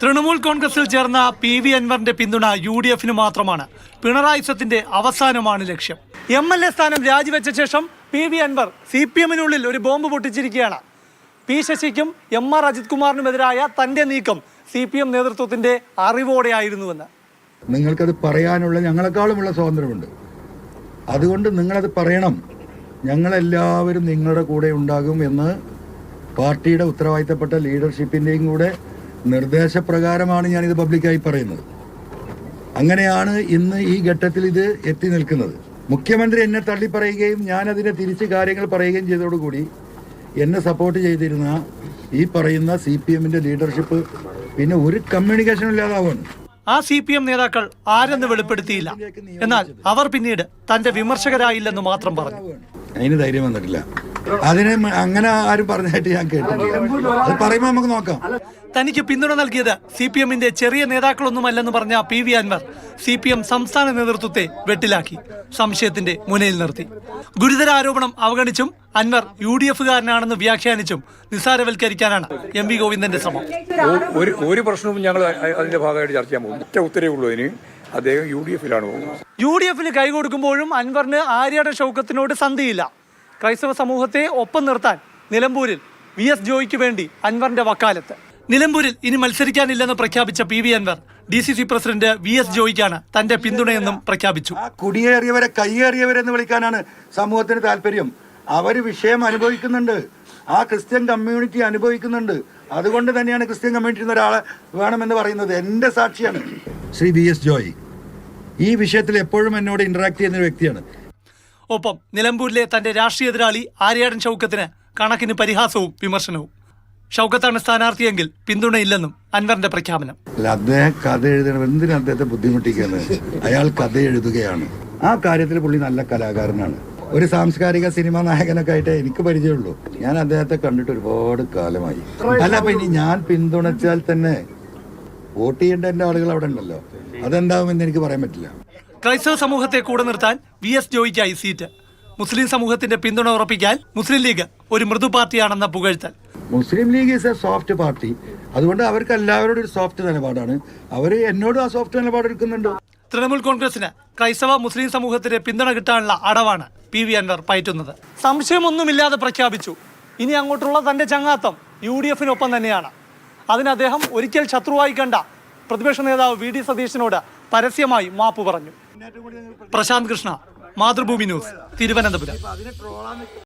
തൃണമൂൽ കോൺഗ്രസിൽ ചേർന്ന PV അൻവറിന്റെ പിന്തുണ UDF-ന് മാത്രമാണ്. പിണറായി സത്തിന്റെ അവസാനമാണ് ലക്ഷ്യം. MLA സ്ഥാനം രാജിവെച്ച ശേഷം PV അൻവർ CPM-നുള്ളിൽ ഒരു ബോംബ് പൊട്ടിച്ചിരിക്കുകയാണ്. P ശശിക്കും MR അജിത് കുമാറിനുമെതിരായ തന്റെ നീക്കം CPM നേതൃത്വത്തിന്റെ അറിവോടെയായിരുന്നുവെന്ന്. നിങ്ങൾക്കത് പറയാനുള്ള ഞങ്ങളെക്കാളുമുള്ള സ്വാതന്ത്ര്യമുണ്ട്. അതുകൊണ്ട് നിങ്ങളത് പറയണം. ഞങ്ങളെല്ലാവരും നിങ്ങളുടെ കൂടെ ഉണ്ടാകും എന്ന് പാർട്ടിയുടെ ഉത്തരവാദിത്തപ്പെട്ട ലീഡർഷിപ്പിൻ്റെയും കൂടെ നിർദ്ദേശപ്രകാരമാണ് ഞാനിത് പബ്ലിക്കായി പറയുന്നത്. അങ്ങനെയാണ് ഇന്ന് ഈ ഘട്ടത്തിൽ ഇത് എത്തി നിൽക്കുന്നത്. മുഖ്യമന്ത്രി എന്നെ തള്ളിപ്പറയുകയും ഞാനതിനെ തിരിച്ച് കാര്യങ്ങൾ പറയുകയും ചെയ്തതോടുകൂടി എന്നെ സപ്പോർട്ട് ചെയ്തിരുന്ന ഈ പറയുന്ന CPM-ന്റെ ലീഡർഷിപ്പ് പിന്നെ ഒരു കമ്മ്യൂണിക്കേഷനും ഇല്ലാതാവാണ്. ആ CPM നേതാക്കൾ ആരെന്ന് വെളിപ്പെടുത്തിയില്ല. എന്നാൽ അവർ പിന്നീട് തന്റെ വിമർശകരായില്ലെന്ന് മാത്രം പറഞ്ഞു. അതിന് ധൈര്യം വന്നിട്ടില്ല. അതിന് അങ്ങനെ ആരും പറഞ്ഞായിട്ട് ഞാൻ കേട്ടിട്ടില്ല. അത് പറയുമ്പോൾ നമുക്ക് നോക്കാം. തനിക്ക് പിന്തുണ നൽകിയത് CPM-ന്റെ ചെറിയ നേതാക്കളൊന്നുമല്ലെന്ന് പറഞ്ഞ PV അൻവർ CPM സംസ്ഥാന നേതൃത്വത്തെ വെട്ടിലാക്കി, സംശയത്തിന്റെ മുനയിൽ നിർത്തി. ഗുരുതര ആരോപണം അവഗണിച്ചും അൻവർ UDF-കാരനാണെന്ന് വ്യാഖ്യാനിച്ചും നിസ്സാരവൽക്കരിക്കാനാണ് MV ഗോവിന്ദന്റെ ശ്രമം. ഒരു പ്രശ്നവും ഞങ്ങൾ അതിന്റെ ഭാഗമായിട്ട് ചർച്ച ചെയ്യാൻ പോകും. ഒറ്റ ഉത്തരവേ ഉള്ളൂ. അതിന് അദ്ദേഹം UDF-ലാണ് പോകുന്നത്. UDF-ന് കൈകൊടുക്കുമ്പോഴും അൻവറിന് ആര്യാടൻ ഷൗക്കത്തിനോട് സന്ധിയില്ല. ക്രൈസ്തവ സമൂഹത്തെ ഒപ്പം നിർത്താൻ നിലമ്പൂരിൽ VS ജോയിക്ക് വേണ്ടി അൻവറിന്റെ വക്കാലത്ത്. നിലമ്പൂരിൽ ഇനി മത്സരിക്കാനില്ലെന്ന് പ്രഖ്യാപിച്ച PV Anwar DCC president VS ജോയിക്കാണ് തന്റെ പിന്തുണയെന്നും പ്രഖ്യാപിച്ചു. കുടിയേറിയവരെ കയ്യേറിയവരെന്ന് വിളിക്കാനാണ് സമൂഹത്തിന് താല്പര്യം. അവര് വിഷയം അനുഭവിക്കുന്നുണ്ട്. ആ ക്രിസ്ത്യൻ കമ്മ്യൂണിറ്റി അനുഭവിക്കുന്നുണ്ട്. അതുകൊണ്ട് തന്നെയാണ് ക്രിസ്ത്യൻ കമ്മ്യൂണിറ്റിയിൽ ഒരാളെ വേണമെന്ന് പറയുന്നത്. എൻ്റെ സാക്ഷിയാണ് ശ്രീ VS ജോയ്. ഈ വിഷയത്തിൽ എപ്പോഴും എന്നോട് ഇന്ററാക്ട് ചെയ്യുന്ന ഒരു വ്യക്തിയാണ്. ഒപ്പം നിലമ്പൂരിലെ തന്റെ രാഷ്ട്രീയ എതിരാളി ആര്യാടൻ ഷൗക്കത്തിന് കണക്കിന് പരിഹാസവും വിമർശനവും. ഷൗക്കത്താണ് സ്ഥാനാർത്ഥിയെങ്കിൽ പിന്തുണയില്ലെന്നും അൻവറിന്റെ പ്രഖ്യാപനം. അദ്ദേഹം കഥ എഴുതണം. എന്തിനാ അദ്ദേഹത്തെ ബുദ്ധിമുട്ടിക്കുന്നത്? അയാൾ കഥ എഴുതുകയാണ്. ആ കാര്യത്തിൽ പുള്ളി നല്ല കലാകാരനാണ്. ഒരു സാംസ്കാരിക സിനിമാ നായകനൊക്കെ ആയിട്ട് എനിക്ക് പരിചയമുള്ളൂ. ഞാൻ അദ്ദേഹത്തെ കണ്ടിട്ട് ഒരുപാട് കാലമായി. അല്ല, അപ്പൊ ഇനി ഞാൻ പിന്തുണച്ചാൽ തന്നെ വോട്ട് ചെയ്യേണ്ട എന്റെ ആളുകൾ അവിടെ ഉണ്ടല്ലോ. അതെന്താവുമെന്ന് എനിക്ക് പറയാൻ പറ്റില്ല. ക്രൈസ്തവ സമൂഹത്തെ കൂടെ നിർത്താൻ VS ജോയിക്കായി സീറ്റ്. മുസ്ലിം സമൂഹത്തിന്റെ പിന്തുണ ഉറപ്പിക്കാൻ മുസ്ലിം ലീഗ് ഒരു മൃദു പാർട്ടിയാണെന്ന പുകഴ്ത്തൽ. Muslim League is a soft party. അതുകൊണ്ട് അവർക്ക് എല്ലാവരോടും ഒരു സോഫ്റ്റ് നിലപാടാണ്. അവർ എന്നോടും ആ സോഫ്റ്റ് നിലപാട് എടുക്കുന്നുണ്ട്. തൃണമൂൽ കോൺഗ്രസിന് ക്രൈസ്തവ മുസ്ലിം സമൂഹത്തിന്റെ പിന്തുണ കിട്ടാനുള്ള അടവാണ് PV അൻവർ പയറ്റുന്നത്. സംശയമൊന്നുമില്ലാതെ പ്രഖ്യാപിച്ചു, ഇനി അങ്ങോട്ടുള്ള തന്റെ ചങ്ങാത്തം UDF-നൊപ്പം തന്നെയാണ്. അതിന് അദ്ദേഹം ഒരിക്കൽ ശത്രുവായി കണ്ട പ്രതിപക്ഷ നേതാവ് VD സതീശനോട് പരസ്യമായി മാപ്പ് പറഞ്ഞു. പ്രശാന്ത് കൃഷ്ണ, മാതൃഭൂമി ന്യൂസ്, തിരുവനന്തപുരം.